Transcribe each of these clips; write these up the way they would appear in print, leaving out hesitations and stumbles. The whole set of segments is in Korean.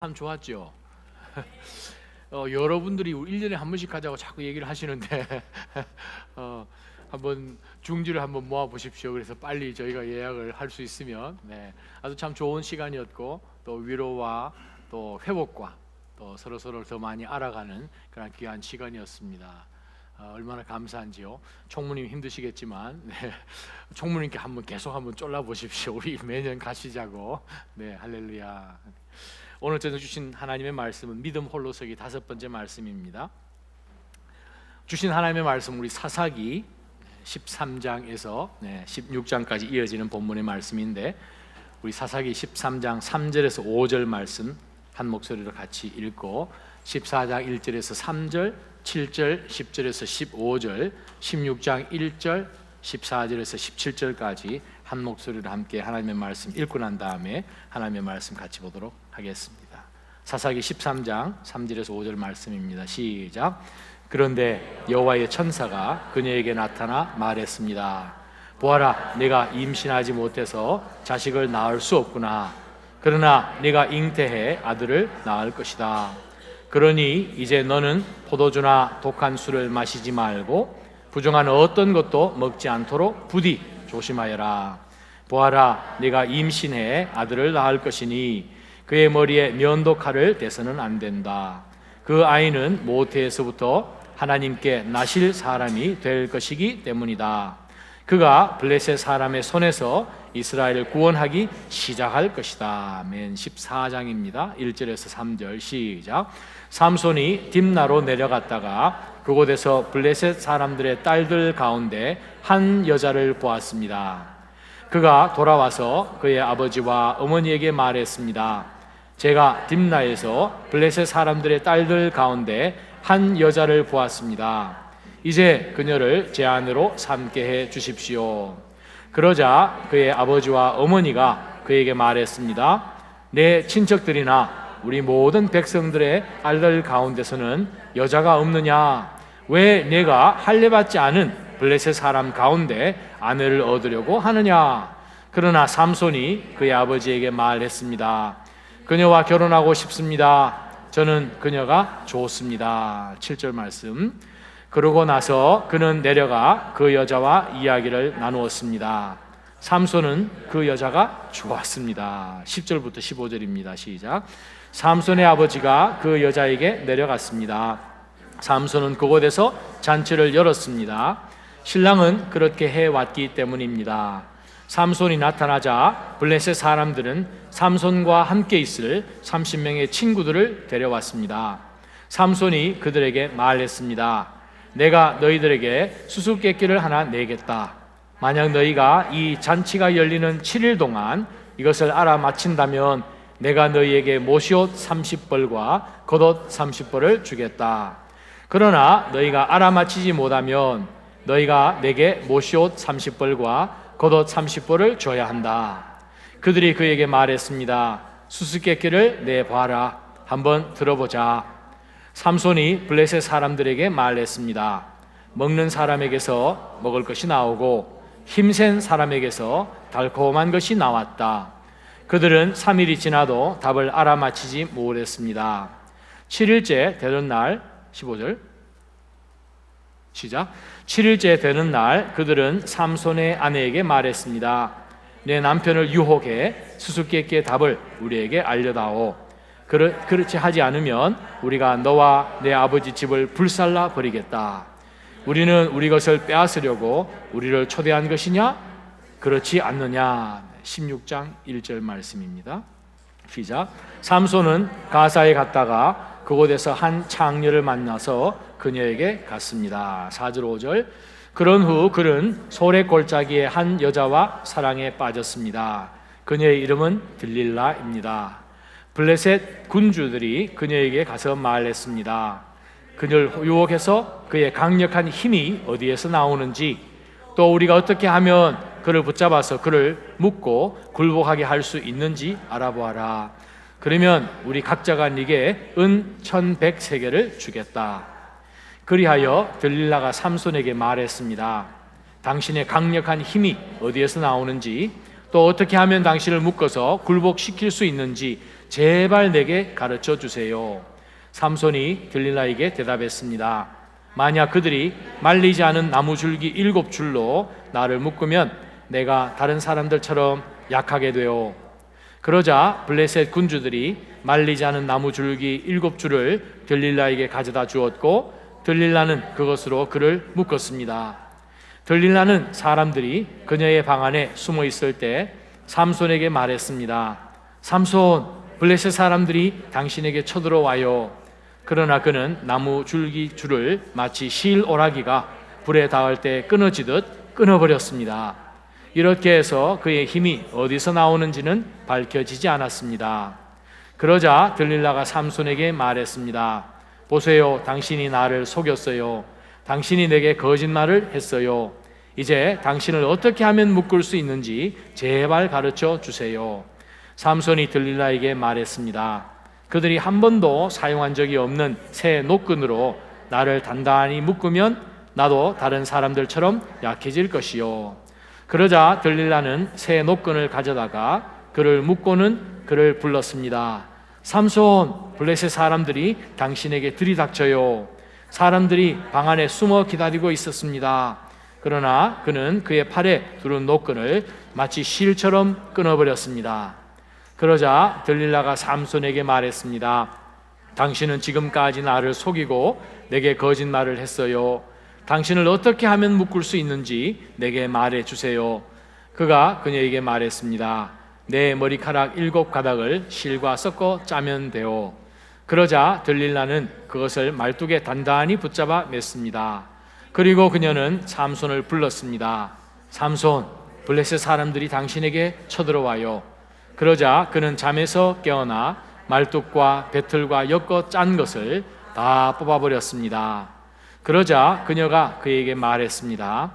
참 좋았죠. 여러분들이 1년에 한 번씩 하자고 자꾸 얘기를 하시는데 한번 중지를 한번 모아 보십시오. 그래서 빨리 저희가 예약을 할 수 있으면 아주 참 좋은 시간이었고, 또 위로와 또 회복과 또 서로서로 더 많이 알아가는 그런 귀한 시간이었습니다. 얼마나 감사한지요. 총무님 힘드시겠지만 총무님께 한번 계속 한번 쫄라 보십시오. 우리 매년 가시자고. 할렐루야. 오늘 저녁 주신 하나님의 말씀은 믿음 홀로서기 5번째 말씀입니다. 주신 하나님의 말씀, 우리 사사기 13장에서 16장까지 이어지는 본문의 말씀인데, 우리 사사기 13장 3절에서 5절 말씀 한 목소리로 같이 읽고, 14장 1절에서 3절, 7절, 10절에서 15절, 16장 1절, 14절에서 17절까지 한 목소리로 함께 하나님의 말씀 읽고 난 다음에 하나님의 말씀 같이 보도록 하겠습니다. 사사기 13장 3절에서 5절 말씀입니다. 시작. 그런데 여호와의 천사가 그녀에게 나타나 말했습니다. 보아라, 내가 임신하지 못해서 자식을 낳을 수 없구나. 그러나 네가 잉태해 아들을 낳을 것이다. 그러니 이제 너는 포도주나 독한 술을 마시지 말고 부정한 어떤 것도 먹지 않도록 부디 조심하여라. 보아라, 네가 임신해 아들을 낳을 것이니 그의 머리에 면도칼을 대서는 안 된다. 그 아이는 모태에서부터 하나님께 나실 사람이 될 것이기 때문이다. 그가 블레셋 사람의 손에서 이스라엘을 구원하기 시작할 것이다. 아멘. 14장입니다. 1절에서 3절 시작. 삼손이 딥나로 내려갔다가 그곳에서 블레셋 사람들의 딸들 가운데 한 여자를 보았습니다. 그가 돌아와서 그의 아버지와 어머니에게 말했습니다. 제가 딥나에서 블레셋 사람들의 딸들 가운데 한 여자를 보았습니다. 이제 그녀를 제 아내로 삼게 해 주십시오. 그러자 그의 아버지와 어머니가 그에게 말했습니다. 내 친척들이나 우리 모든 백성들의 딸들 가운데서는 여자가 없느냐? 왜 내가 할례받지 않은 블레셋 사람 가운데 아내를 얻으려고 하느냐? 그러나 삼손이 그의 아버지에게 말했습니다. 그녀와 결혼하고 싶습니다. 저는 그녀가 좋습니다. 7절 말씀. 그러고 나서 그는 내려가 그 여자와 이야기를 나누었습니다. 삼손은 그 여자가 좋았습니다. 10절부터 15절입니다. 시작. 삼손의 아버지가 그 여자에게 내려갔습니다. 삼손은 그곳에서 잔치를 열었습니다. 신랑은 그렇게 해왔기 때문입니다. 삼손이 나타나자 블레셋 사람들은 삼손과 함께 있을 30명의 친구들을 데려왔습니다. 삼손이 그들에게 말했습니다. 내가 너희들에게 수수께끼를 하나 내겠다. 만약 너희가 이 잔치가 열리는 7일 동안 이것을 알아맞힌다면 내가 너희에게 모시옷 30벌과 겉옷 30벌을 주겠다. 그러나 너희가 알아맞히지 못하면 너희가 내게 모시옷 30벌과 겉옷 30벌을 줘야 한다. 그들이 그에게 말했습니다. 수수께끼를 내봐라. 한번 들어보자. 삼손이 블레셋 사람들에게 말했습니다. 먹는 사람에게서 먹을 것이 나오고 힘센 사람에게서 달콤한 것이 나왔다. 그들은 3일이 지나도 답을 알아맞히지 못했습니다. 7일째 되는 날 15절 시작. 7일째 되는 날 그들은 삼손의 아내에게 말했습니다. 내 남편을 유혹해 수수께끼의 답을 우리에게 알려다오. 그렇지 하지 않으면 우리가 너와 내 아버지 집을 불살라 버리겠다. 우리는 우리 것을 빼앗으려고 우리를 초대한 것이냐? 그렇지 않느냐? 16장 1절 말씀입니다. 시작. 삼손은 가사에 갔다가 그곳에서 한 창녀를 만나서 그녀에게 갔습니다. 4절 5절. 그런 후 그는 소래 골짜기의 한 여자와 사랑에 빠졌습니다. 그녀의 이름은 들릴라입니다. 블레셋 군주들이 그녀에게 가서 말했습니다. 그녀를 유혹해서 그의 강력한 힘이 어디에서 나오는지, 또 우리가 어떻게 하면 그를 붙잡아서 그를 묶고 굴복하게 할 수 있는지 알아보아라. 그러면 우리 각자가 네게 은 1100세겔을 주겠다. 그리하여 들릴라가 삼손에게 말했습니다. 당신의 강력한 힘이 어디에서 나오는지, 또 어떻게 하면 당신을 묶어서 굴복시킬 수 있는지 제발 내게 가르쳐 주세요. 삼손이 들릴라에게 대답했습니다. 만약 그들이 말리지 않은 나무 줄기 7줄로 나를 묶으면 내가 다른 사람들처럼 약하게 되어. 그러자 블레셋 군주들이 말리지 않은 나무 줄기 7줄을 들릴라에게 가져다 주었고 들릴라는 그것으로 그를 묶었습니다. 들릴라는 사람들이 그녀의 방 안에 숨어 있을 때 삼손에게 말했습니다. 삼손, 블레셋 사람들이 당신에게 쳐들어와요. 그러나 그는 나무 줄기 줄을 마치 실 오라기가 불에 닿을 때 끊어지듯 끊어버렸습니다. 이렇게 해서 그의 힘이 어디서 나오는지는 밝혀지지 않았습니다. 그러자 들릴라가 삼손에게 말했습니다. 보세요, 당신이 나를 속였어요. 당신이 내게 거짓말을 했어요. 이제 당신을 어떻게 하면 묶을 수 있는지 제발 가르쳐 주세요. 삼손이 들릴라에게 말했습니다. 그들이 한 번도 사용한 적이 없는 새 노끈으로 나를 단단히 묶으면 나도 다른 사람들처럼 약해질 것이요. 그러자 들릴라는 새 노끈을 가져다가 그를 묶고는 그를 불렀습니다. 삼손, 블레셋 사람들이 당신에게 들이닥쳐요. 사람들이 방 안에 숨어 기다리고 있었습니다. 그러나 그는 그의 팔에 두른 노끈을 마치 실처럼 끊어버렸습니다. 그러자 들릴라가 삼손에게 말했습니다. 당신은 지금까지 나를 속이고 내게 거짓말을 했어요. 당신을 어떻게 하면 묶을 수 있는지 내게 말해 주세요. 그가 그녀에게 말했습니다. 내 머리카락 7가닥을 실과 섞어 짜면 돼요. 그러자 들릴라는 그것을 말뚝에 단단히 붙잡아 맸습니다. 그리고 그녀는 삼손을 불렀습니다. 삼손, 블레셋 사람들이 당신에게 쳐들어와요. 그러자 그는 잠에서 깨어나 말뚝과 배틀과 엮어 짠 것을 다 뽑아버렸습니다. 그러자 그녀가 그에게 말했습니다.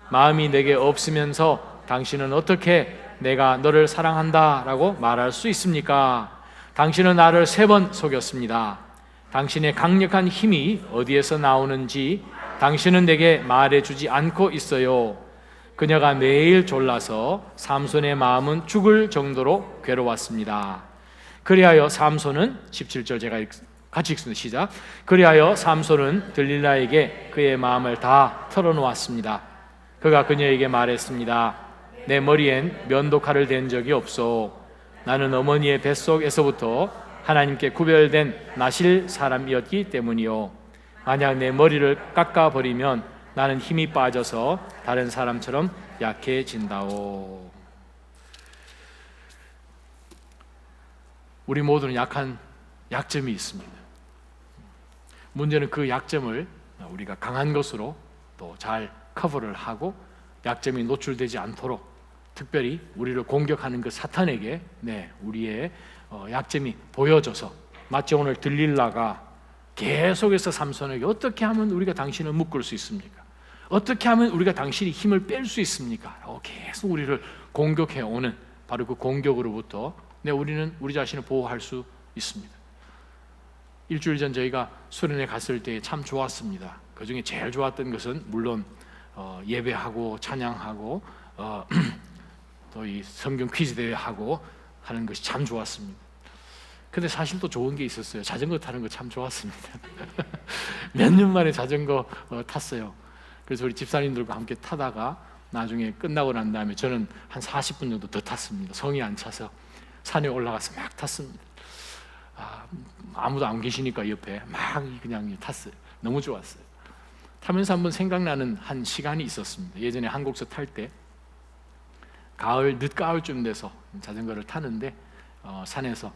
마음이 내게 없으면서 당신은 어떻게 내가 너를 사랑한다 라고 말할 수 있습니까? 당신은 나를 3번 속였습니다. 당신의 강력한 힘이 어디에서 나오는지 당신은 내게 말해주지 않고 있어요. 그녀가 매일 졸라서 삼손의 마음은 죽을 정도로 괴로웠습니다. 그리하여 삼손은 17절 제가 같이 읽습니다. 시작. 그리하여 삼손은 들릴라에게 그의 마음을 다 털어놓았습니다. 그가 그녀에게 말했습니다. 내 머리엔 면도칼을 댄 적이 없어. 나는 어머니의 뱃속에서부터 하나님께 구별된 나실 사람이었기 때문이요. 만약 내 머리를 깎아버리면 나는 힘이 빠져서 다른 사람처럼 약해진다오. 우리 모두는 약한 약점이 있습니다. 문제는 그 약점을 우리가 강한 것으로 또 잘 커버를 하고 약점이 노출되지 않도록 특별히 우리를 공격하는 그 사탄에게 우리의 약점이 보여져서 마치 오늘 들릴라가 계속해서 삼손에게 어떻게 하면 우리가 당신을 묶을 수 있습니까? 어떻게 하면 우리가 당신이 힘을 뺄 수 있습니까? 계속 우리를 공격해 오는 바로 그 공격으로부터 우리는 우리 자신을 보호할 수 있습니다. 일주일 전 저희가 수련회 갔을 때 참 좋았습니다. 그 중에 제일 좋았던 것은 물론 예배하고 찬양하고 또 이 성경 퀴즈 대회하고 하는 것이 참 좋았습니다. 근데 사실 또 좋은 게 있었어요. 자전거 타는 거 참 좋았습니다. 몇 년 만에 자전거 탔어요. 그래서 우리 집사님들과 함께 타다가 나중에 끝나고 난 다음에 저는 한 40분 정도 더 탔습니다. 성이 안 차서 산에 올라가서 막 탔습니다. 아무도 안 계시니까 옆에 막 그냥 탔어요. 너무 좋았어요. 타면서 한번 생각나는 한 시간이 있었습니다. 예전에 한국서 탈 때 가을, 늦가을쯤 돼서 자전거를 타는데 산에서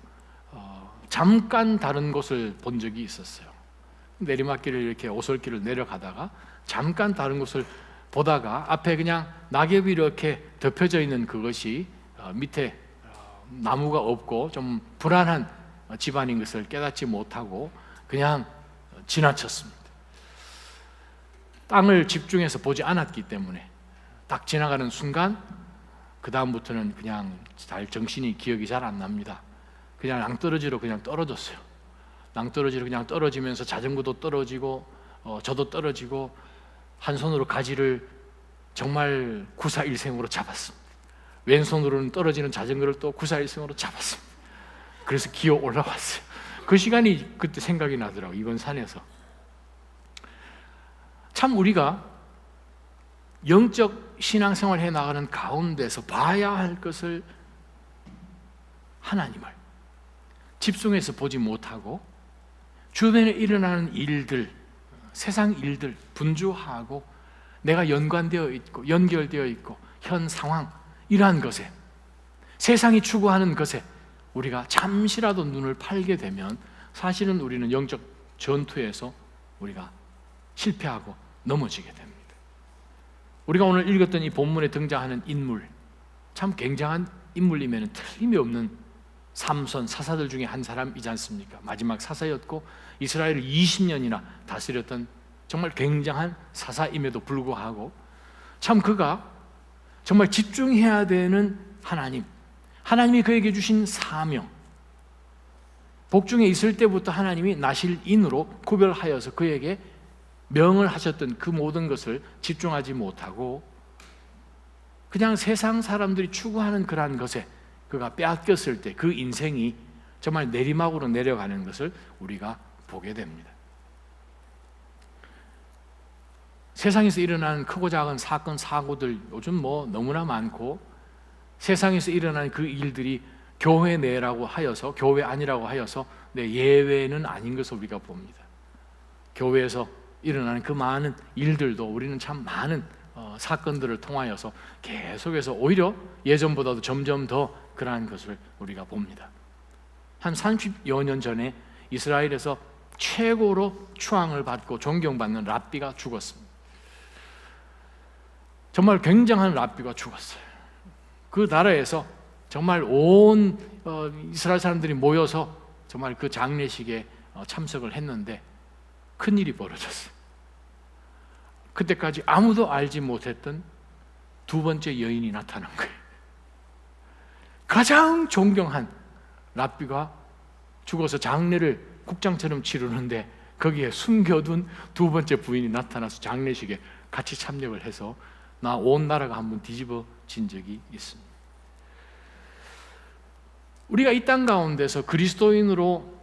잠깐 다른 곳을 본 적이 있었어요. 내리막길을 이렇게 오솔길을 내려가다가 잠깐 다른 곳을 보다가 앞에 그냥 낙엽이 이렇게 덮여져 있는 그것이 밑에 나무가 없고 좀 불안한 집안인 것을 깨닫지 못하고 그냥 지나쳤습니다. 땅을 집중해서 보지 않았기 때문에 딱 지나가는 순간 그 다음부터는 그냥 잘 정신이 기억이 잘 안 납니다. 그냥 낭떠러지로 그냥 떨어졌어요. 낭떠러지로 그냥 떨어지면서 자전거도 떨어지고 저도 떨어지고 한 손으로 가지를 정말 구사일생으로 잡았습니다. 왼손으로는 떨어지는 자전거를 또 구사일생으로 잡았습니다. 그래서 기어 올라왔어요. 그 시간이 그때 생각이 나더라고요. 이번 산에서. 참 우리가 영적 신앙생활 해나가는 가운데서 봐야 할 것을, 하나님을 집중해서 보지 못하고 주변에 일어나는 일들, 세상 일들 분주하고 내가 연관되어 있고 연결되어 있고 현 상황, 이러한 것에, 세상이 추구하는 것에 우리가 잠시라도 눈을 팔게 되면 사실은 우리는 영적 전투에서 우리가 실패하고 넘어지게 됩니다. 우리가 오늘 읽었던 이 본문에 등장하는 인물, 참 굉장한 인물이면 틀림이 없는 삼손, 사사들 중에 한 사람이지 않습니까? 마지막 사사였고 이스라엘을 20년이나 다스렸던 정말 굉장한 사사임에도 불구하고 참 그가 정말 집중해야 되는 하나님이 그에게 주신 사명, 복중에 있을 때부터 하나님이 나실인으로 구별하여서 그에게 명을 하셨던 그 모든 것을 집중하지 못하고 그냥 세상 사람들이 추구하는 그러한 것에 그가 빼앗겼을 때 그 인생이 정말 내리막으로 내려가는 것을 우리가 보게 됩니다. 세상에서 일어나는 크고 작은 사건, 사고들 요즘 너무나 많고, 세상에서 일어나는 그 일들이 교회 내라고 하여서, 교회 아니라고 하여서 예외는 아닌 것을 우리가 봅니다. 교회에서 일어나는 그 많은 일들도 우리는 참 많은 사건들을 통하여서 계속해서 오히려 예전보다도 점점 더 그러한 것을 우리가 봅니다. 한 30여 년 전에 이스라엘에서 최고로 추앙을 받고 존경받는 랍비가 죽었습니다. 정말 굉장한 랍비가 죽었어요. 그 나라에서 정말 온 이스라엘 사람들이 모여서 정말 그 장례식에 참석을 했는데 큰일이 벌어졌어요. 그때까지 아무도 알지 못했던 두 번째 여인이 나타난 거예요. 가장 존경한 랍비가 죽어서 장례를 국장처럼 치르는데 거기에 숨겨둔 두 번째 부인이 나타나서 장례식에 같이 참여를 해서 온 나라가 한번 뒤집어진 적이 있습니다. 우리가 이 땅 가운데서 그리스도인으로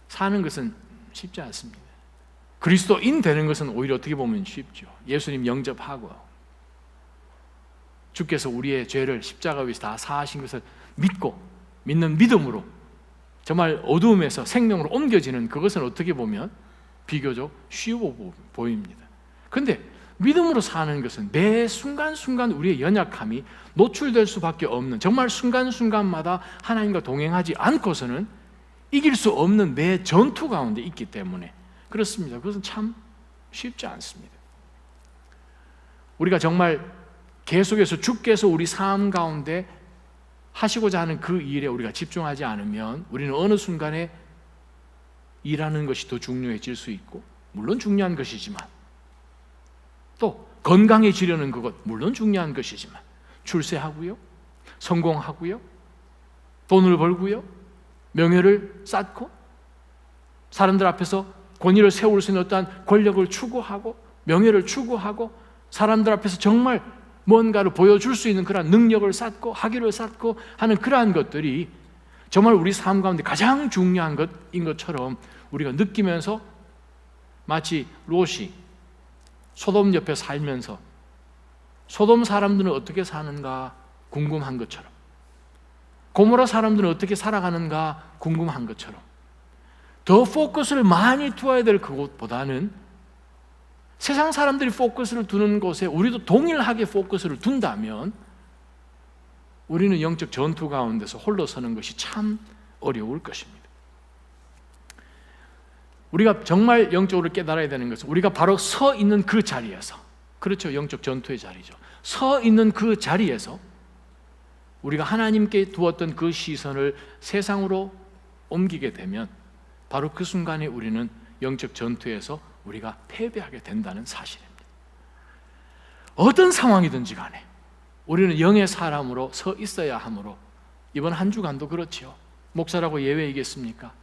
사는 것은 쉽지 않습니다. 그리스도인 되는 것은 오히려 어떻게 보면 쉽죠. 예수님 영접하고 주께서 우리의 죄를 십자가 위에서 다 사하신 것을 믿는 믿음으로 정말 어두움에서 생명으로 옮겨지는 그것은 어떻게 보면 비교적 쉬워 보입니다. 그런데 믿음으로 사는 것은 매 순간순간 우리의 연약함이 노출될 수밖에 없는, 정말 순간순간마다 하나님과 동행하지 않고서는 이길 수 없는 매 전투 가운데 있기 때문에 그렇습니다. 그것은 참 쉽지 않습니다. 우리가 정말 계속해서 주께서 우리 삶 가운데 하시고자 하는 그 일에 우리가 집중하지 않으면 우리는 어느 순간에 일하는 것이 더 중요해질 수 있고, 물론 중요한 것이지만, 또 건강해지려는 그것 물론 중요한 것이지만, 출세하고요, 성공하고요, 돈을 벌고요, 명예를 쌓고 사람들 앞에서 권위를 세울 수 있는 어떠한 권력을 추구하고 명예를 추구하고 사람들 앞에서 정말 뭔가를 보여줄 수 있는 그러한 능력을 쌓고 학위를 쌓고 하는 그러한 것들이 정말 우리 삶 가운데 가장 중요한 것인 것처럼 우리가 느끼면서, 마치 롯이 소돔 옆에 살면서 소돔 사람들은 어떻게 사는가 궁금한 것처럼, 고모라 사람들은 어떻게 살아가는가 궁금한 것처럼, 더 포커스를 많이 두어야 될 그곳보다는 세상 사람들이 포커스를 두는 곳에 우리도 동일하게 포커스를 둔다면 우리는 영적 전투 가운데서 홀로 서는 것이 참 어려울 것입니다. 우리가 정말 영적으로 깨달아야 되는 것은 우리가 바로 서 있는 그 자리에서, 그렇죠, 영적 전투의 자리죠. 서 있는 그 자리에서 우리가 하나님께 두었던 그 시선을 세상으로 옮기게 되면 바로 그 순간에 우리는 영적 전투에서 우리가 패배하게 된다는 사실입니다. 어떤 상황이든지 간에 우리는 영의 사람으로 서 있어야 하므로 이번 한 주간도 그렇지요. 목사라고 예외이겠습니까?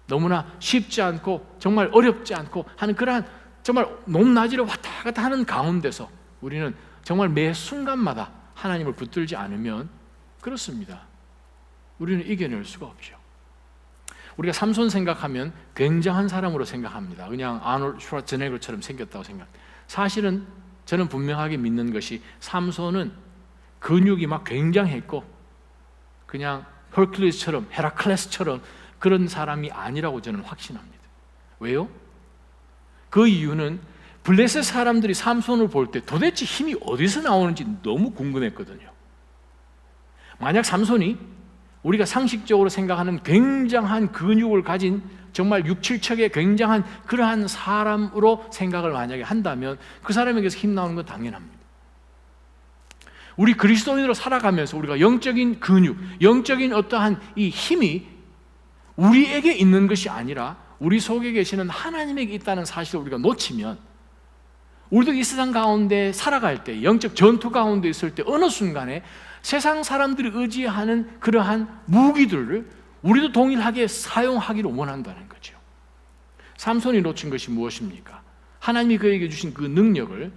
너무나 쉽지 않고 정말 어렵지 않고 하는 그러한 정말 높낮이를 왔다 갔다 하는 가운데서 우리는 정말 매 순간마다 하나님을 붙들지 않으면 그렇습니다. 우리는 이겨낼 수가 없죠. 우리가 삼손 생각하면 굉장한 사람으로 생각합니다. 그냥 아놀드 슈와르츠네거처럼 생겼다고 생각합니다. 사실은 저는 분명하게 믿는 것이 삼손은 근육이 막 굉장했고 그냥 헐큘리스처럼 헤라클레스처럼 그런 사람이 아니라고 저는 확신합니다. 왜요? 그 이유는 블레셋 사람들이 삼손을 볼 때 도대체 힘이 어디서 나오는지 너무 궁금했거든요. 만약 삼손이 우리가 상식적으로 생각하는 굉장한 근육을 가진 정말 6, 7척의 굉장한 그러한 사람으로 생각을 만약에 한다면 그 사람에게서 힘 나오는 건 당연합니다. 우리 그리스도인으로 살아가면서 우리가 영적인 근육, 영적인 어떠한 이 힘이 우리에게 있는 것이 아니라 우리 속에 계시는 하나님에게 있다는 사실을 우리가 놓치면 우리도 이 세상 가운데 살아갈 때, 영적 전투 가운데 있을 때 어느 순간에 세상 사람들이 의지하는 그러한 무기들을 우리도 동일하게 사용하기를 원한다는 거죠. 삼손이 놓친 것이 무엇입니까? 하나님이 그에게 주신 그 능력을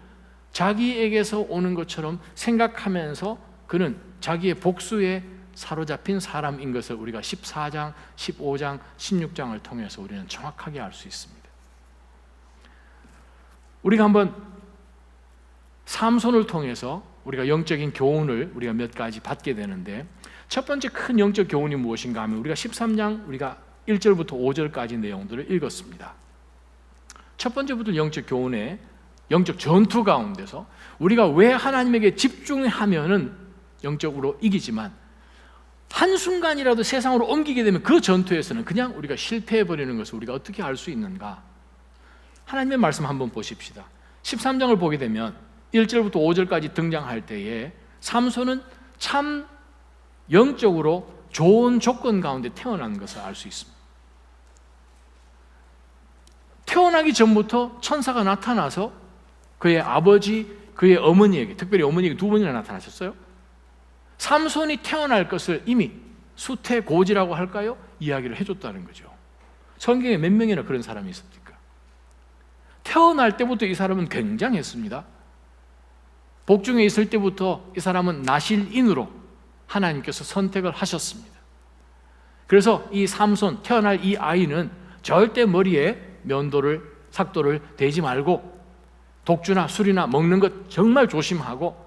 자기에게서 오는 것처럼 생각하면서 그는 자기의 복수에 사로잡힌 사람인 것을 우리가 14장, 15장, 16장을 통해서 우리는 정확하게 알 수 있습니다. 우리가 한번 삼손을 통해서 우리가 영적인 교훈을 우리가 몇 가지 받게 되는데, 첫 번째 큰 영적 교훈이 무엇인가 하면 우리가 13장 우리가 1절부터 5절까지 내용들을 읽었습니다. 첫 번째부터 영적 교훈의 영적 전투 가운데서 우리가 왜 하나님에게 집중하면은 영적으로 이기지만 한순간이라도 세상으로 옮기게 되면 그 전투에서는 그냥 우리가 실패해버리는 것을 우리가 어떻게 알 수 있는가? 하나님의 말씀 한번 보십시다. 13장을 보게 되면 1절부터 5절까지 등장할 때에 삼손은 참 영적으로 좋은 조건 가운데 태어난 것을 알 수 있습니다. 태어나기 전부터 천사가 나타나서 그의 아버지, 그의 어머니에게, 특별히 어머니에게 2번이나 나타나셨어요. 삼손이 태어날 것을 이미 수태고지라고 할까요? 이야기를 해줬다는 거죠. 성경에 몇 명이나 그런 사람이 있습니까? 태어날 때부터 이 사람은 굉장했습니다. 복중에 있을 때부터 이 사람은 나실인으로 하나님께서 선택을 하셨습니다. 그래서 이 삼손, 태어날 이 아이는 절대 머리에 면도를, 삭도를 대지 말고 독주나 술이나 먹는 것 정말 조심하고,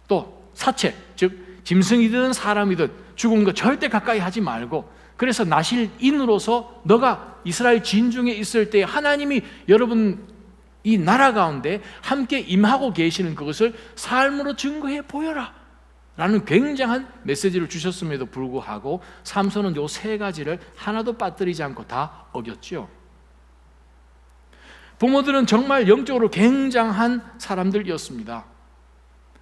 또 사체, 즉 짐승이든 사람이든 죽은 것 절대 가까이 하지 말고, 그래서 나실인으로서 너가 이스라엘 진중에 있을 때 하나님이 여러분 이 나라 가운데 함께 임하고 계시는 그것을 삶으로 증거해 보여라 라는 굉장한 메시지를 주셨음에도 불구하고 삼손은 요 세 가지를 하나도 빠뜨리지 않고 다 어겼죠. 부모들은 정말 영적으로 굉장한 사람들이었습니다.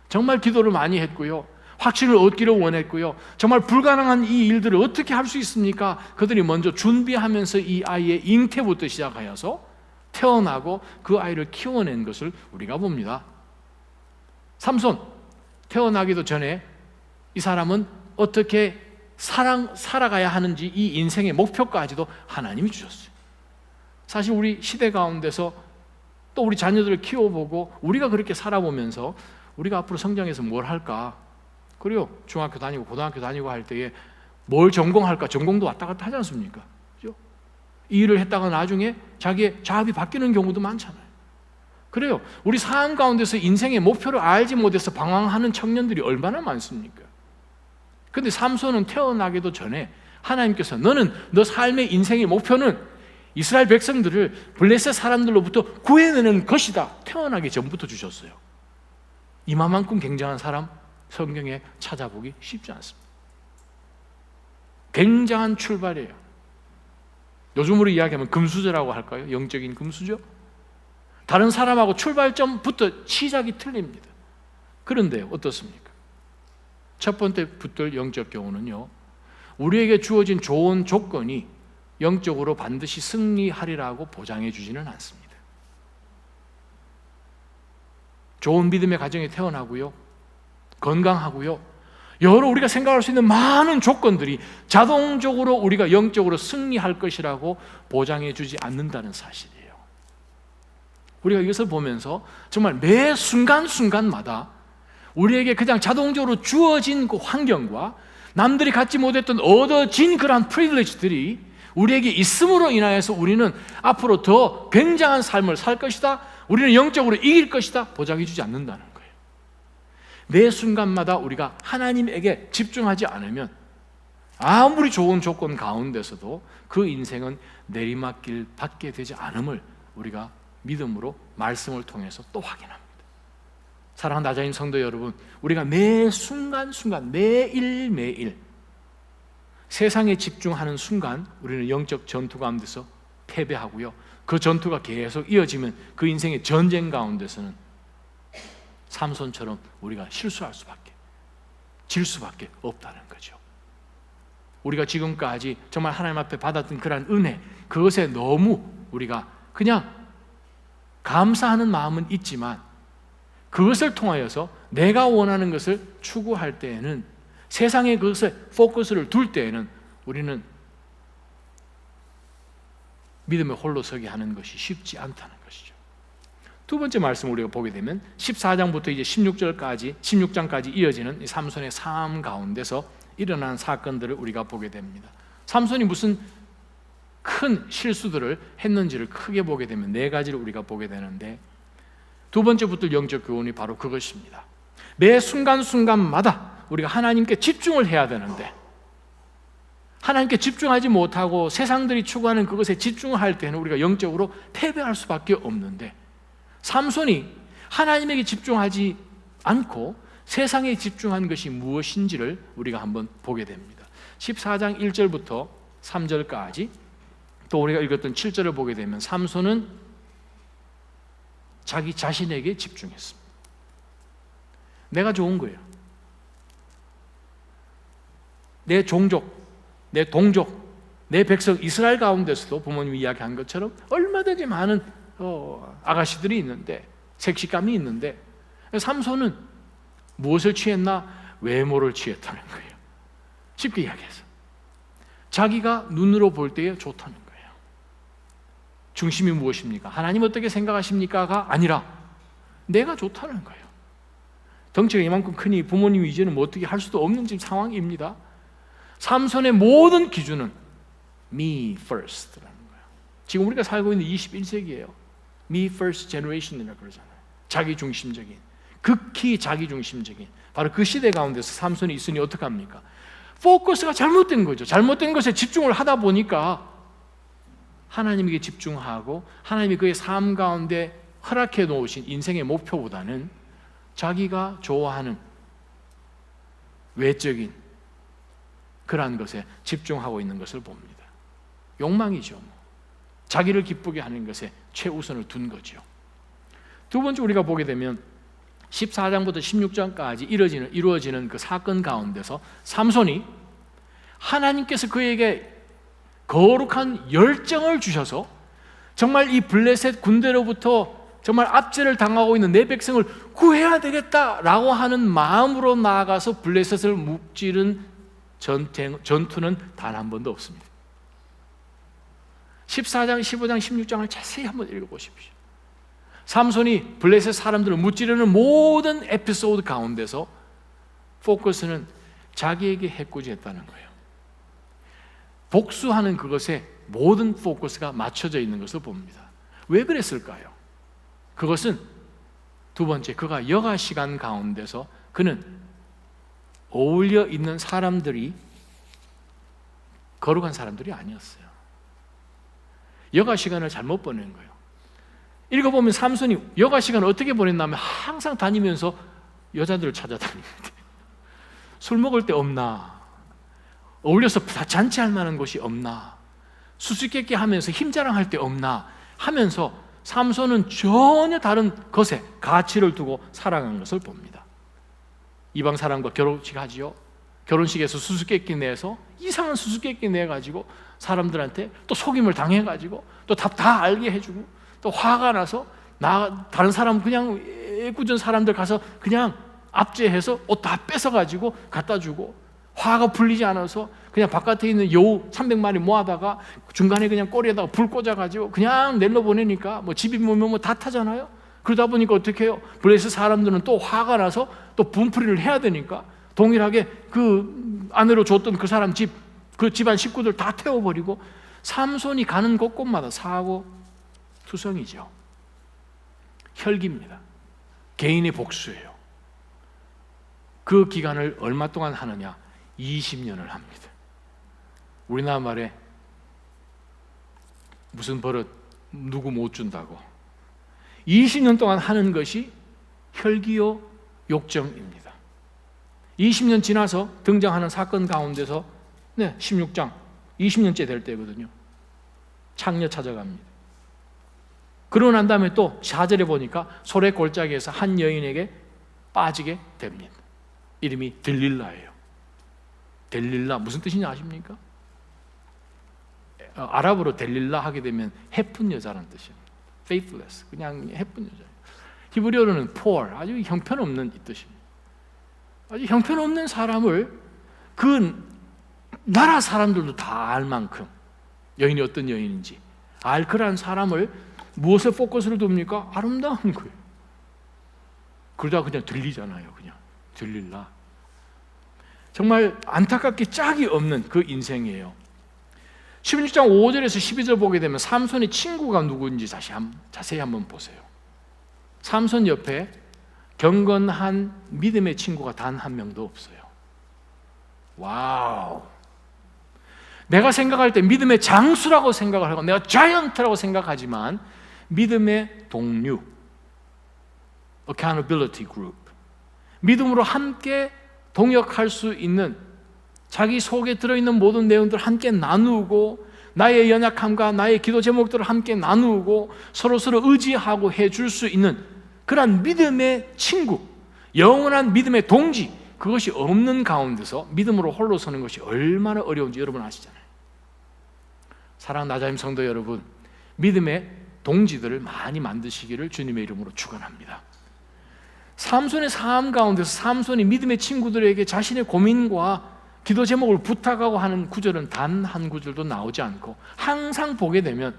정말 기도를 많이 했고요, 확신을 얻기를 원했고요, 정말 불가능한 이 일들을 어떻게 할 수 있습니까? 그들이 먼저 준비하면서 이 아이의 잉태부터 시작하여서 태어나고 그 아이를 키워낸 것을 우리가 봅니다. 삼손 태어나기도 전에 이 사람은 어떻게 살아가야 하는지 이 인생의 목표까지도 하나님이 주셨어요. 사실 우리 시대 가운데서 또 우리 자녀들을 키워보고 우리가 그렇게 살아보면서 우리가 앞으로 성장해서 뭘 할까? 그리고 중학교 다니고 고등학교 다니고 할 때에 뭘 전공할까? 전공도 왔다 갔다 하지 않습니까? 그죠? 이 일을 했다가 나중에 자기의 자업이 바뀌는 경우도 많잖아요. 그래요. 우리 삶 가운데서 인생의 목표를 알지 못해서 방황하는 청년들이 얼마나 많습니까? 그런데 삼손은 태어나기도 전에 하나님께서 너는 너 삶의 인생의 목표는 이스라엘 백성들을 블레셋 사람들로부터 구해내는 것이다, 태어나기 전부터 주셨어요. 이만큼 굉장한 사람 성경에 찾아보기 쉽지 않습니다. 굉장한 출발이에요. 요즘으로 이야기하면 금수저라고 할까요? 영적인 금수저? 다른 사람하고 출발점부터 시작이 틀립니다. 그런데 어떻습니까? 첫 번째 붙들 영적 교훈은요, 우리에게 주어진 좋은 조건이 영적으로 반드시 승리하리라고 보장해 주지는 않습니다. 좋은 믿음의 가정에 태어나고요, 건강하고요, 여러 우리가 생각할 수 있는 많은 조건들이 자동적으로 우리가 영적으로 승리할 것이라고 보장해 주지 않는다는 사실이에요. 우리가 이것을 보면서 정말 매 순간순간마다 우리에게 그냥 자동적으로 주어진 그 환경과 남들이 갖지 못했던 얻어진 그러한 프리빌리지들이 우리에게 있음으로 인하여서 우리는 앞으로 더 굉장한 삶을 살 것이다, 우리는 영적으로 이길 것이다 보장해 주지 않는다는 거예요. 매 순간마다 우리가 하나님에게 집중하지 않으면 아무리 좋은 조건 가운데서도 그 인생은 내리막길 받게 되지 않음을 우리가 믿음으로 말씀을 통해서 또 확인합니다. 사랑하는 나자인 성도 여러분, 우리가 매 순간순간 매일매일 세상에 집중하는 순간 우리는 영적 전투 가운데서 패배하고요, 그 전투가 계속 이어지면 그 인생의 전쟁 가운데서는 삼손처럼 우리가 실수할 수밖에, 질 수밖에 없다는 거죠. 우리가 지금까지 정말 하나님 앞에 받았던 그러한 은혜, 그것에 너무 우리가 그냥 감사하는 마음은 있지만 그것을 통하여서 내가 원하는 것을 추구할 때에는, 세상에 그것에 포커스를 둘 때에는 우리는 믿음에 홀로 서게 하는 것이 쉽지 않다는 것이죠. 두 번째 말씀 우리가 보게 되면 14장부터 이제 16장까지 이어지는 이 삼손의 삶 가운데서 일어난 사건들을 우리가 보게 됩니다. 삼손이 무슨 큰 실수들을 했는지를 크게 보게 되면 네 가지를 우리가 보게 되는데, 두 번째 붙들 영적 교훈이 바로 그것입니다. 매 순간순간마다 우리가 하나님께 집중을 해야 되는데, 하나님께 집중하지 못하고 세상들이 추구하는 그것에 집중할 때는 우리가 영적으로 패배할 수밖에 없는데, 삼손이 하나님에게 집중하지 않고 세상에 집중한 것이 무엇인지를 우리가 한번 보게 됩니다. 14장 1절부터 3절까지, 또 우리가 읽었던 7절을 보게 되면 삼손은 자기 자신에게 집중했습니다. 내가 좋은 거예요. 내 종족, 내 동족, 내 백성 이스라엘 가운데서도 부모님이 이야기한 것처럼 얼마든지 많은 아가씨들이 있는데, 색시감이 있는데, 삼손은 무엇을 취했나? 외모를 취했다는 거예요. 쉽게 이야기해서 자기가 눈으로 볼 때에 좋다는 거예요. 중심이 무엇입니까? 하나님 어떻게 생각하십니까가 아니라 내가 좋다는 거예요. 덩치가 이만큼 크니 부모님 이제는 뭐 어떻게 할 수도 없는 지금 상황입니다. 삼손의 모든 기준은 me first라는 거예요. 지금 우리가 살고 있는 21세기예요. me first generation이라고 그러잖아요. 자기중심적인, 극히 자기중심적인, 바로 그 시대 가운데서 삼손이 있으니 어떡합니까? 포커스가 잘못된 거죠. 잘못된 것에 집중을 하다 보니까 하나님에게 집중하고 하나님이 그의 삶 가운데 허락해 놓으신 인생의 목표보다는 자기가 좋아하는 외적인 그러한 것에 집중하고 있는 것을 봅니다. 욕망이죠. 자기를 기쁘게 하는 것에 최우선을 둔 거죠. 두 번째 우리가 보게 되면 14장부터 16장까지 이루어지는 그 사건 가운데서 삼손이 하나님께서 그에게 거룩한 열정을 주셔서 정말 이 블레셋 군대로부터 정말 압제를 당하고 있는 내 백성을 구해야 되겠다라고 하는 마음으로 나아가서 블레셋을 무찌른 전투는 단 한 번도 없습니다. 14장, 15장, 16장을 자세히 한번 읽어보십시오. 삼손이 블레셋 사람들을 무찌르는 모든 에피소드 가운데서 포커스는 자기에게 해코지했다는 거예요. 복수하는 그것에 모든 포커스가 맞춰져 있는 것을 봅니다. 왜 그랬을까요? 그것은 두 번째, 그가 여가 시간 가운데서 그는 어울려 있는 사람들이 거룩한 사람들이 아니었어요. 여가 시간을 잘못 보낸 거예요. 읽어보면 삼손이 여가 시간을 어떻게 보냈냐면 항상 다니면서 여자들을 찾아다닙니다. 술 먹을 때 없나? 어울려서 잔치할 만한 곳이 없나? 수수께끼 하면서 힘자랑할 때 없나? 하면서 삼손은 전혀 다른 것에 가치를 두고 살아간 것을 봅니다. 이방 사람과 결혼식 하지요. 결혼식에서 수수께끼 내서 이상한 수수께끼 내가지고 사람들한테 또 속임을 당해가지고 또 다 알게 해주고 또 화가 나서 다른 사람 그냥 애꿎은 사람들 가서 그냥 압제해서 옷 다 뺏어가지고 갖다 주고, 화가 풀리지 않아서 그냥 바깥에 있는 여우 300마리 모아다가 중간에 그냥 꼬리에다가 불 꽂아가지고 그냥 내려보내니까 뭐 집이 뭐 다 타잖아요. 그러다 보니까 어떻게 해요? 블레셋 사람들은 또 화가 나서 또 분풀이를 해야 되니까 동일하게 그 아내로 줬던 그 사람 집, 그 집안 식구들 다 태워버리고 삼손이 가는 곳곳마다 사고 투성이죠. 혈기입니다. 개인의 복수예요. 그 기간을 얼마 동안 하느냐? 20년을 합니다. 우리나라 말에 무슨 버릇 누구 못 준다고 20년 동안 하는 것이 혈기요 욕정입니다. 20년 지나서 등장하는 사건 가운데서 16장 20년째 될 때거든요. 창녀 찾아갑니다. 그러고 난 다음에 또 4절에 보니까 소래 골짜기에서 한 여인에게 빠지게 됩니다. 이름이 들릴라예요. 델릴라 무슨 뜻인지 아십니까? 아랍어로 델릴라 하게 되면 해픈 여자라는 뜻입니다. faithless, 그냥 해픈 여자. 히브리어로는 poor, 아주 형편없는 이 뜻입니다. 아주 형편없는 사람을 그 나라 사람들도 다 알 만큼 여인이 어떤 여인인지 알 그런 사람을 무엇에 포커스를 둡니까? 아름다운 거예요. 그러다가 그냥 들리잖아요. 그냥 들릴라. 정말 안타깝게 짝이 없는 그 인생이에요. 16장 5절에서 12절 보게 되면 삼손의 친구가 누구인지 자세히 한번 보세요. 삼손 옆에 경건한 믿음의 친구가 단 한 명도 없어요. 와우. 내가 생각할 때 믿음의 장수라고 생각을 하고 내가 자이언트라고 생각하지만 믿음의 동료, accountability group, 믿음으로 함께 동역할 수 있는, 자기 속에 들어있는 모든 내용들을 함께 나누고 나의 연약함과 나의 기도 제목들을 함께 나누고 서로서로 의지하고 해줄 수 있는 그러한 믿음의 친구, 영원한 믿음의 동지, 그것이 없는 가운데서 믿음으로 홀로 서는 것이 얼마나 어려운지 여러분 아시잖아요. 사랑하는 나자임 성도 여러분, 믿음의 동지들을 많이 만드시기를 주님의 이름으로 축원합니다. 삼손의 삶 가운데서 삼손이 믿음의 친구들에게 자신의 고민과 기도 제목을 부탁하고 하는 구절은 단 한 구절도 나오지 않고 항상 보게 되면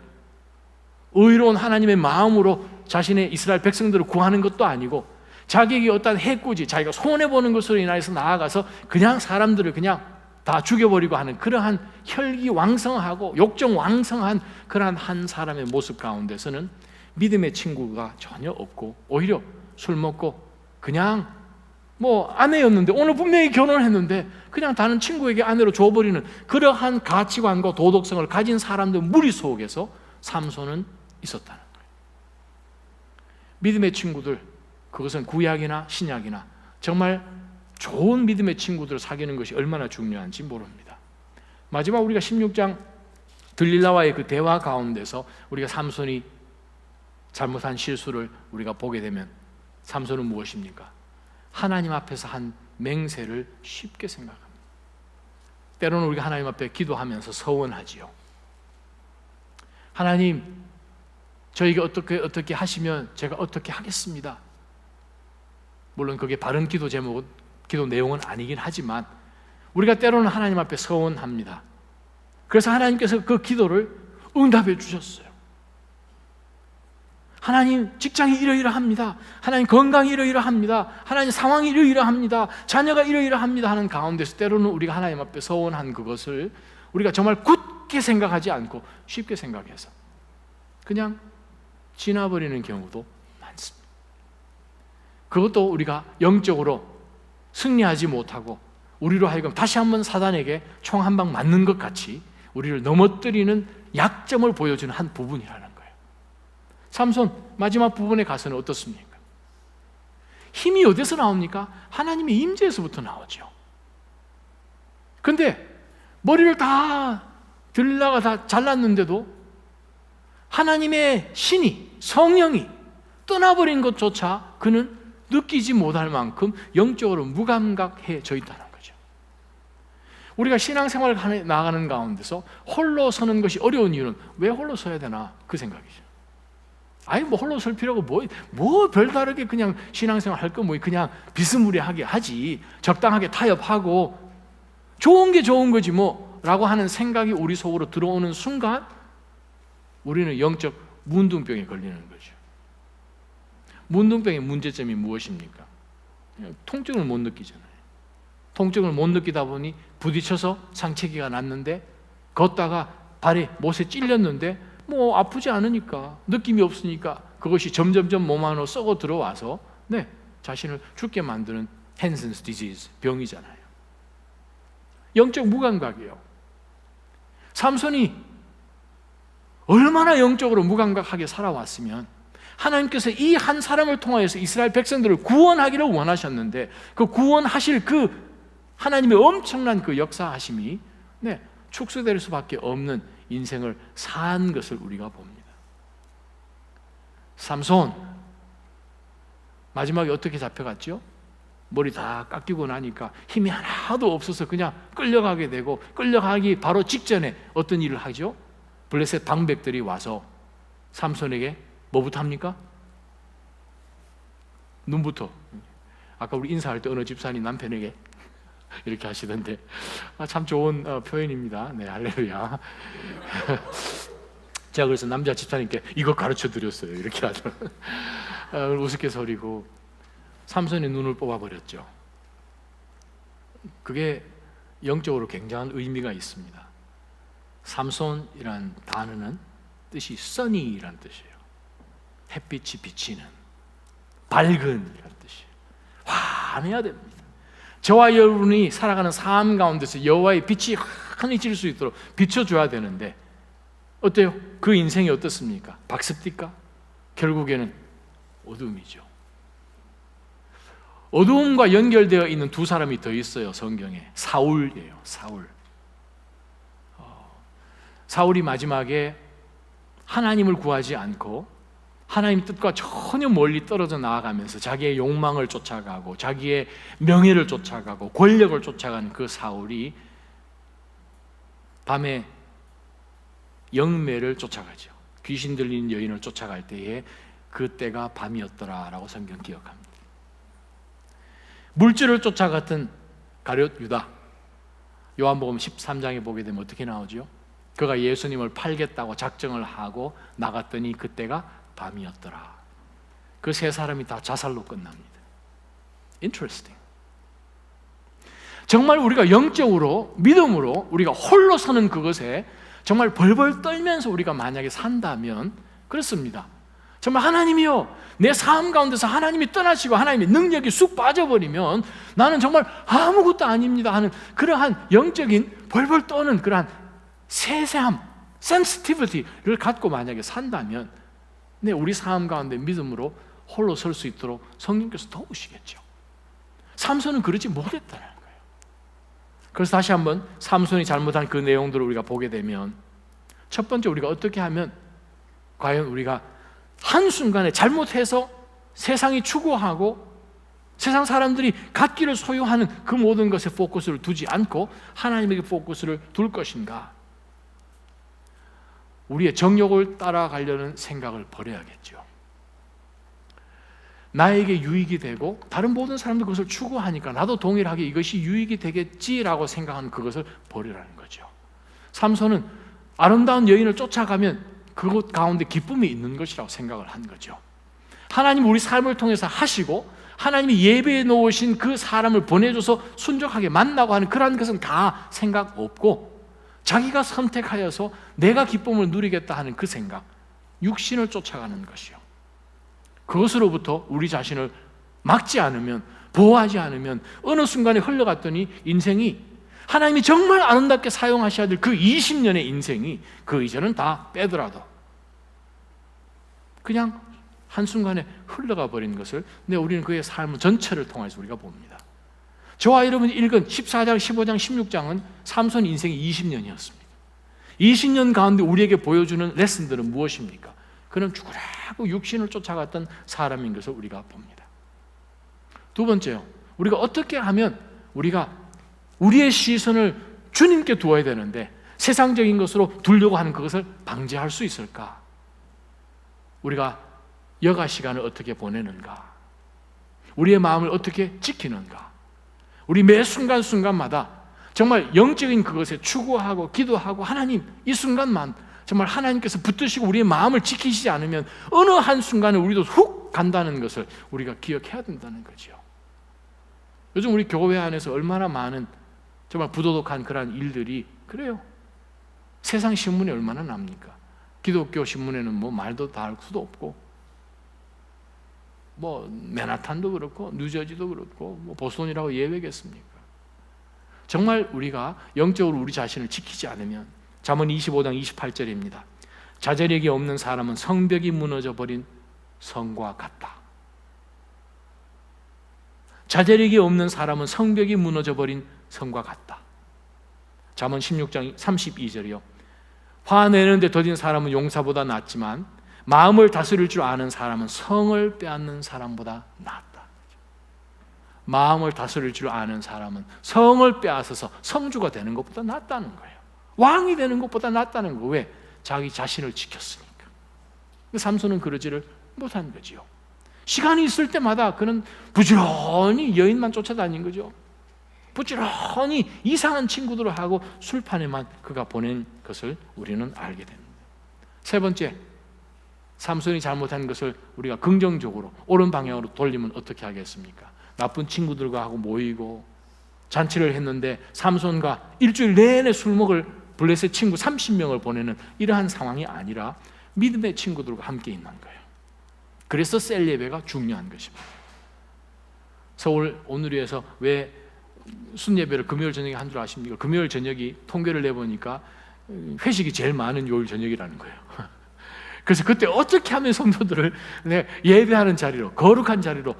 의로운 하나님의 마음으로 자신의 이스라엘 백성들을 구하는 것도 아니고 자기에게 어떤 해꾸지, 자기가 손해보는 것으로 인해서 나아가서 그냥 사람들을 그냥 다 죽여버리고 하는 그러한 혈기왕성하고 욕정왕성한 그러한 한 사람의 모습 가운데서는 믿음의 친구가 전혀 없고 오히려 술 먹고 그냥 아내였는데 오늘 분명히 결혼했는데 그냥 다른 친구에게 아내로 줘버리는 그러한 가치관과 도덕성을 가진 사람들 무리 속에서 삼손은 있었다는 거예요. 믿음의 친구들, 그것은 구약이나 신약이나 정말 좋은 믿음의 친구들을 사귀는 것이 얼마나 중요한지 모릅니다. 마지막 우리가 16장 들릴라와의 그 대화 가운데서 우리가 삼손이 잘못한 실수를 우리가 보게 되면 삼손은 무엇입니까? 하나님 앞에서 한 맹세를 쉽게 생각합니다. 때로는 우리가 하나님 앞에 기도하면서 서원하지요. 하나님, 저에게 어떻게 하시면 제가 어떻게 하겠습니다. 물론 그게 바른 기도 제목은, 기도 내용은 아니긴 하지만 우리가 때로는 하나님 앞에 서원합니다. 그래서 하나님께서 그 기도를 응답해 주셨어요. 하나님, 직장이 이러이러합니다. 하나님, 건강이 이러이러합니다. 하나님, 상황이 이러이러합니다. 자녀가 이러이러합니다 하는 가운데서 때로는 우리가 하나님 앞에 서원한 그것을 우리가 정말 굳게 생각하지 않고 쉽게 생각해서 그냥 지나버리는 경우도 많습니다. 그것도 우리가 영적으로 승리하지 못하고 우리로 하여금 다시 한번 사단에게 총 한 방 맞는 것 같이 우리를 넘어뜨리는 약점을 보여주는 한 부분이라는 거예요. 삼손 마지막 부분에 가서는 어떻습니까? 힘이 어디서 나옵니까? 하나님의 임재에서부터 나오죠. 근데 머리를 다 들릴라가 다 잘랐는데도 하나님의 신이, 성령이 떠나버린 것조차 그는 느끼지 못할 만큼 영적으로 무감각해져 있다는 거죠. 우리가 신앙생활을 나가는 가운데서 홀로 서는 것이 어려운 이유는 왜 홀로 서야 되나 그 생각이죠. 홀로 설 필요가 뭐 별다르게 그냥 신앙생활 할 거 그냥 비스무리하게 하지, 적당하게 타협하고 좋은 게 좋은 거지 라고 하는 생각이 우리 속으로 들어오는 순간 우리는 영적 문둥병에 걸리는 거죠. 문둥병의 문제점이 무엇입니까? 통증을 못 느끼잖아요. 통증을 못 느끼다 보니 부딪혀서 상처기가 났는데 걷다가 발에 못에 찔렸는데 뭐 아프지 않으니까, 느낌이 없으니까 그것이 점점점 몸 안으로 썩어 들어와서 자신을 죽게 만드는 Hansen's disease, 병이잖아요. 영적 무감각이에요. 삼손이 얼마나 영적으로 무감각하게 살아왔으면 하나님께서 이 한 사람을 통하여서 이스라엘 백성들을 구원하기를 원하셨는데 그 구원하실 그 하나님의 엄청난 그 역사하심이 축소될 수밖에 없는 인생을 산 것을 우리가 봅니다. 삼손 마지막에 어떻게 잡혀갔죠? 머리 다 깎이고 나니까 힘이 하나도 없어서 그냥 끌려가게 되고, 끌려가기 바로 직전에 어떤 일을 하죠? 블레셋 방백들이 와서 삼손에게 뭐부터 합니까? 눈부터. 아까 우리 인사할 때 어느 집사님 남편에게 이렇게 하시던데 참 좋은 표현입니다. 네, 할렐루야. 제가 그래서 남자 집사님께 이거 가르쳐 드렸어요. 이렇게 하더라고요. 우스갯소리고 삼손의 눈을 뽑아버렸죠. 그게 영적으로 굉장한 의미가 있습니다. 삼손이란 단어는 뜻이 sunny라는 뜻이에요. 햇빛이 비치는, 밝은 이라는 뜻이에요. 환해야 됩니다. 저와 여러분이 살아가는 삶 가운데서 여호와의 빛이 환히 질 수 있도록 비춰줘야 되는데 어때요? 그 인생이 어떻습니까? 박습니까? 결국에는 어둠이죠. 어두움과 연결되어 있는 두 사람이 더 있어요. 성경에 사울이에요. 사울이 마지막에 하나님을 구하지 않고 하나님 뜻과 전혀 멀리 떨어져 나아가면서 자기의 욕망을 쫓아가고 자기의 명예를 쫓아가고 권력을 쫓아가는 그 사울이 밤에 영매를 쫓아가죠. 귀신 들린 여인을 쫓아갈 때에 그때가 밤이었더라라고 성경 기억합니다. 물질을 쫓아갔던 가룟 유다, 요한복음 13장에 보게 되면 어떻게 나오죠? 그가 예수님을 팔겠다고 작정을 하고 나갔더니 그때가 밤이었더라. 그 세 사람이 다 자살로 끝납니다. Interesting. 정말 우리가 영적으로, 믿음으로 우리가 홀로 서는 그것에 정말 벌벌 떨면서 우리가 만약에 산다면 그렇습니다. 정말 하나님이요, 내 삶 가운데서 하나님이 떠나시고 하나님의 능력이 쑥 빠져버리면 나는 정말 아무것도 아닙니다 하는 그러한 영적인 벌벌 떠는 그러한 세세함, sensitivity를 갖고 만약에 산다면 우리 삶 가운데 믿음으로 홀로 설 수 있도록 성령께서 도우시겠죠. 삼손은 그러지 못했다는 거예요. 그래서 다시 한번 삼손이 잘못한 그 내용들을 우리가 보게 되면 첫 번째, 우리가 어떻게 하면 과연 우리가 한순간에 잘못해서 세상이 추구하고 세상 사람들이 갖기를 소유하는 그 모든 것에 포커스를 두지 않고 하나님에게 포커스를 둘 것인가? 우리의 정욕을 따라가려는 생각을 버려야겠죠. 나에게 유익이 되고 다른 모든 사람도 그것을 추구하니까 나도 동일하게 이것이 유익이 되겠지라고 생각하는 그것을 버리라는 거죠. 삼손은 아름다운 여인을 쫓아가면 그곳 가운데 기쁨이 있는 것이라고 생각을 한 거죠. 하나님 우리 삶을 통해서 하시고 하나님이 예배해 놓으신 그 사람을 보내줘서 순종하게 만나고 하는 그러한 것은 다 생각 없고 자기가 선택하여서 내가 기쁨을 누리겠다 하는 그 생각, 육신을 쫓아가는 것이요. 그것으로부터 우리 자신을 막지 않으면, 보호하지 않으면 어느 순간에 흘러갔더니 인생이 하나님이 정말 아름답게 사용하셔야 될 그 20년의 인생이 그 이전은 다 빼더라도 그냥 한순간에 흘러가 버린 것을 우리는 그의 삶 전체를 통해서 우리가 봅니다. 저와 여러분이 읽은 14장, 15장, 16장은 삼손 인생이 20년이었습니다. 20년 가운데 우리에게 보여주는 레슨들은 무엇입니까? 그는 죽으라고 육신을 쫓아갔던 사람인 것을 우리가 봅니다. 두 번째요, 우리가 어떻게 하면 우리가 우리의 시선을 주님께 두어야 되는데 세상적인 것으로 두려고 하는 그것을 방지할 수 있을까? 우리가 여가 시간을 어떻게 보내는가? 우리의 마음을 어떻게 지키는가? 우리 매 순간순간마다 정말 영적인 그것에 추구하고 기도하고 하나님, 이 순간만 정말 하나님께서 붙드시고 우리의 마음을 지키시지 않으면 어느 한순간에 우리도 훅 간다는 것을 우리가 기억해야 된다는 거죠. 요즘 우리 교회 안에서 얼마나 많은 정말 부도덕한 그러한 일들이 그래요. 세상 신문에 얼마나 납니까? 기독교 신문에는 뭐 말도 다 할 수도 없고, 뭐 맨하탄도 그렇고 뉴저지도 그렇고 뭐 보스턴이라고 예외겠습니까? 정말 우리가 영적으로 우리 자신을 지키지 않으면, 잠언 25장 28절입니다. 자제력이 없는 사람은 성벽이 무너져 버린 성과 같다. 자제력이 없는 사람은 성벽이 무너져 버린 성과 같다. 잠언 16장 32절이요. 화내는데 더딘 사람은 용사보다 낫지만 마음을 다스릴 줄 아는 사람은 성을 빼앗는 사람보다 낫다. 마음을 다스릴 줄 아는 사람은 성을 빼앗아서 성주가 되는 것보다 낫다는 거예요. 왕이 되는 것보다 낫다는 거. 왜? 자기 자신을 지켰으니까. 삼손은 그러지를 못한 거지요. 시간이 있을 때마다 그는 부지런히 여인만 쫓아다닌 거죠. 부지런히 이상한 친구들을 하고 술판에만 그가 보낸 것을 우리는 알게 됩니다. 세 번째, 삼손이 잘못한 것을 우리가 긍정적으로 옳은 방향으로 돌리면 어떻게 하겠습니까? 나쁜 친구들과 하고 모이고 잔치를 했는데 삼손과 일주일 내내 술 먹을 블레셋 친구 30명을 보내는 이러한 상황이 아니라 믿음의 친구들과 함께 있는 거예요. 그래서 셀 예배가 중요한 것입니다. 서울 온누리에서 왜 순예배를 금요일 저녁에 한 줄 아십니까? 금요일 저녁이 통계를 내보니까 회식이 제일 많은 요일 저녁이라는 거예요. 그래서 그때 어떻게 하면 성도들을 예배하는 자리로, 거룩한 자리로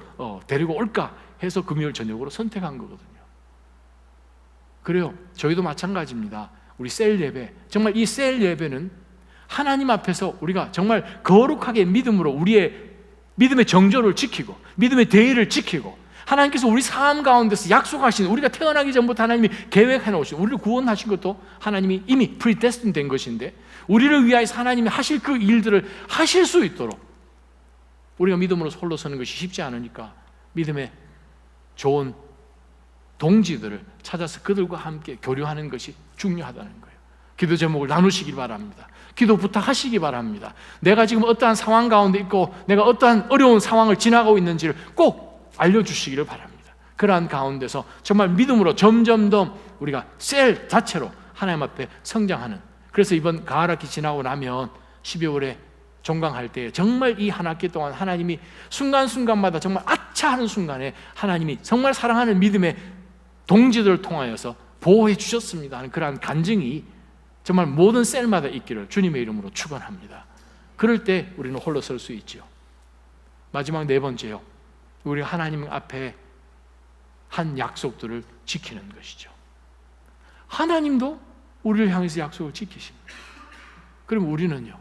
데리고 올까 해서 금요일 저녁으로 선택한 거거든요. 그래요. 저희도 마찬가지입니다. 우리 셀 예배, 정말 이 셀 예배는 하나님 앞에서 우리가 정말 거룩하게 믿음으로 우리의 믿음의 정조를 지키고 믿음의 대의를 지키고 하나님께서 우리 삶 가운데서 약속하신, 우리가 태어나기 전부터 하나님이 계획해 놓으신, 우리를 구원하신 것도 하나님이 이미 프리데스틴 된 것인데, 우리를 위하여서 하나님이 하실 그 일들을 하실 수 있도록 우리가 믿음으로 홀로 서는 것이 쉽지 않으니까 믿음의 좋은 동지들을 찾아서 그들과 함께 교류하는 것이 중요하다는 거예요. 기도 제목을 나누시기 바랍니다. 기도 부탁하시기 바랍니다. 내가 지금 어떠한 상황 가운데 있고 내가 어떠한 어려운 상황을 지나가고 있는지를 꼭 알려주시기를 바랍니다. 그러한 가운데서 정말 믿음으로 점점 더 우리가 셀 자체로 하나님 앞에 성장하는, 그래서 이번 가을학기 지나고 나면 12월에 종강할 때 정말 이 한 학기 동안 하나님이 순간순간마다 정말 아차 하는 순간에 하나님이 정말 사랑하는 믿음의 동지들을 통하여서 보호해 주셨습니다 하는 그러한 간증이 정말 모든 셀마다 있기를 주님의 이름으로 축원합니다. 그럴 때 우리는 홀로 설 수 있죠. 마지막 네 번째요, 우리가 하나님 앞에 한 약속들을 지키는 것이죠. 하나님도 우리를 향해서 약속을 지키십니다. 그럼 우리는요?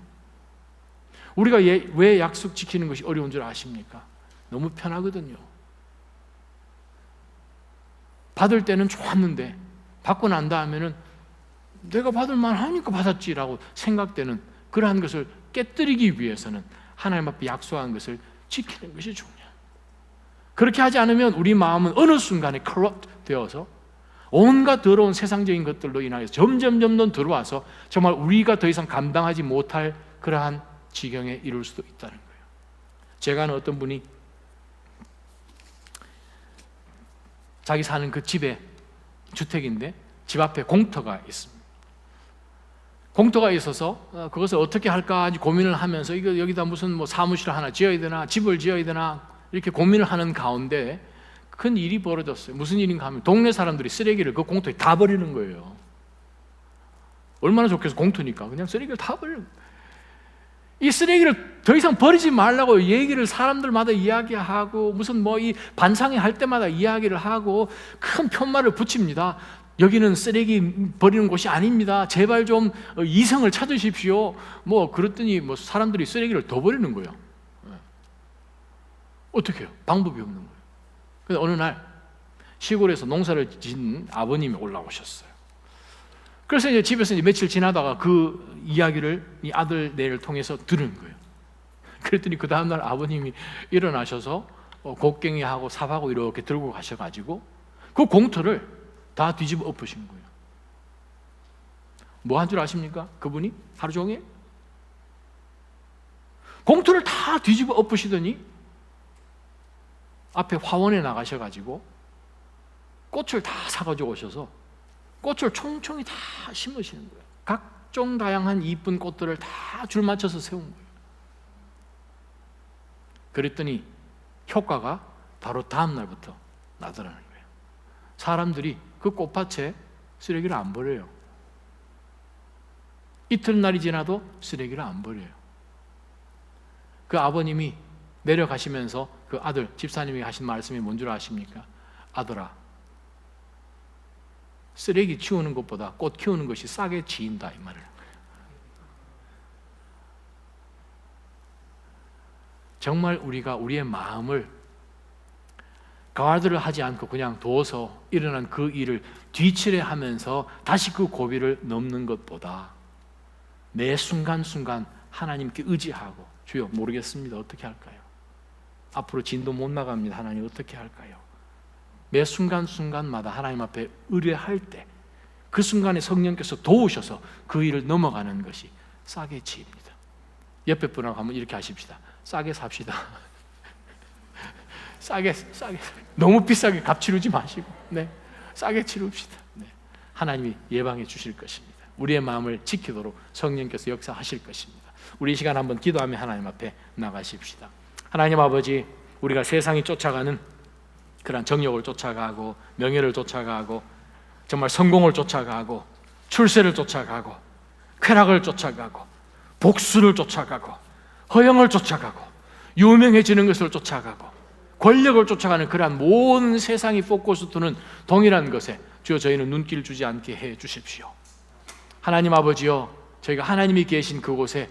우리가 왜 약속 지키는 것이 어려운 줄 아십니까? 너무 편하거든요. 받을 때는 좋았는데 받고 난 다음에는 내가 받을 만하니까 받았지라고 생각되는 그러한 것을 깨뜨리기 위해서는 하나님 앞에 약속한 것을 지키는 것이 중요해요. 그렇게 하지 않으면 우리 마음은 어느 순간에 corrupt 되어서 온갖 더러운 세상적인 것들로 인하여 점점 들어와서 정말 우리가 더 이상 감당하지 못할 그러한 지경에 이룰 수도 있다는 거예요. 제가 아는 어떤 분이 자기 사는 그 집에, 주택인데 집 앞에 공터가 있습니다. 공터가 있어서 그것을 어떻게 할까 고민을 하면서 이거 여기다 무슨 뭐 사무실 하나 지어야 되나, 집을 지어야 되나 이렇게 고민을 하는 가운데 큰 일이 벌어졌어요. 무슨 일인가 하면 동네 사람들이 쓰레기를 그 공터에 다 버리는 거예요. 얼마나 좋겠어, 공터니까 그냥 쓰레기를 다 버리는 거예요. 이 쓰레기를 더 이상 버리지 말라고 얘기를 사람들마다 이야기하고 무슨 뭐 이 반상회 할 때마다 이야기를 하고 큰 편말을 붙입니다. 여기는 쓰레기 버리는 곳이 아닙니다. 제발 좀 이성을 찾으십시오. 뭐 그랬더니 뭐 사람들이 쓰레기를 더 버리는 거예요. 어떻게 해요? 방법이 없는 거예요. 그래서 어느 날 시골에서 농사를 지은 아버님이 올라오셨어요. 그래서 이제 집에서 이제 며칠 지나다가 그 이야기를 이 아들네를 통해서 들은 거예요. 그랬더니 그 다음날 아버님이 일어나셔서 곡괭이하고 삽하고 이렇게 들고 가셔가지고 그 공터를 다 뒤집어 엎으신 거예요. 뭐 한 줄 아십니까? 그분이 하루 종일 공터를 다 뒤집어 엎으시더니 앞에 화원에 나가셔가지고 꽃을 다 사가지고 오셔서 꽃을 총총히 다 심으시는 거예요. 각종 다양한 이쁜 꽃들을 다 줄 맞춰서 세운 거예요. 그랬더니 효과가 바로 다음 날부터 나더라는 거예요. 사람들이 그 꽃밭에 쓰레기를 안 버려요. 이튿날이 지나도 쓰레기를 안 버려요. 그 아버님이 내려가시면서 그 아들, 집사님이 하신 말씀이 뭔 줄 아십니까? 아들아, 쓰레기 치우는 것보다 꽃 키우는 것이 싸게 지인다, 이 말을. 정말 우리가 우리의 마음을 가드를 하지 않고 그냥 둬서 일어난 그 일을 뒤치레하면서 다시 그 고비를 넘는 것보다 매 순간순간 하나님께 의지하고, 주여 모르겠습니다, 어떻게 할까요? 앞으로 진도 못 나갑니다, 하나님 어떻게 할까요? 매 순간순간마다 하나님 앞에 의뢰할 때 그 순간에 성령께서 도우셔서 그 일을 넘어가는 것이 싸게 지입니다. 옆에 분하고 한번 이렇게 하십시다. 싸게 삽시다. 싸게 너무 비싸게 값 치르지 마시고, 네, 싸게 치릅시다. 네. 하나님이 예방해 주실 것입니다. 우리의 마음을 지키도록 성령께서 역사하실 것입니다. 우리 이 시간 한번 기도하며 하나님 앞에 나가십시다. 하나님 아버지, 우리가 세상이 쫓아가는 그런 정욕을 쫓아가고 명예를 쫓아가고 정말 성공을 쫓아가고 출세를 쫓아가고 쾌락을 쫓아가고 복수를 쫓아가고 허영을 쫓아가고 유명해지는 것을 쫓아가고 권력을 쫓아가는 그러한 모든 세상이 포커스 두는 동일한 것에 주여 저희는 눈길 주지 않게 해 주십시오. 하나님 아버지여, 저희가 하나님이 계신 그곳에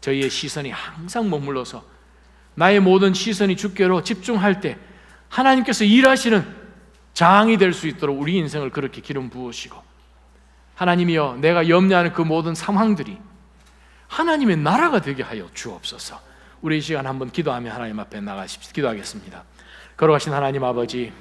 저희의 시선이 항상 머물러서 나의 모든 시선이 주께로 집중할 때 하나님께서 일하시는 장이 될 수 있도록 우리 인생을 그렇게 기름 부으시고, 하나님이여, 내가 염려하는 그 모든 상황들이 하나님의 나라가 되게 하여 주옵소서. 우리 이 시간 한번 기도하며 하나님 앞에 나가십시다. 기도하겠습니다. 걸어가신 하나님 아버지,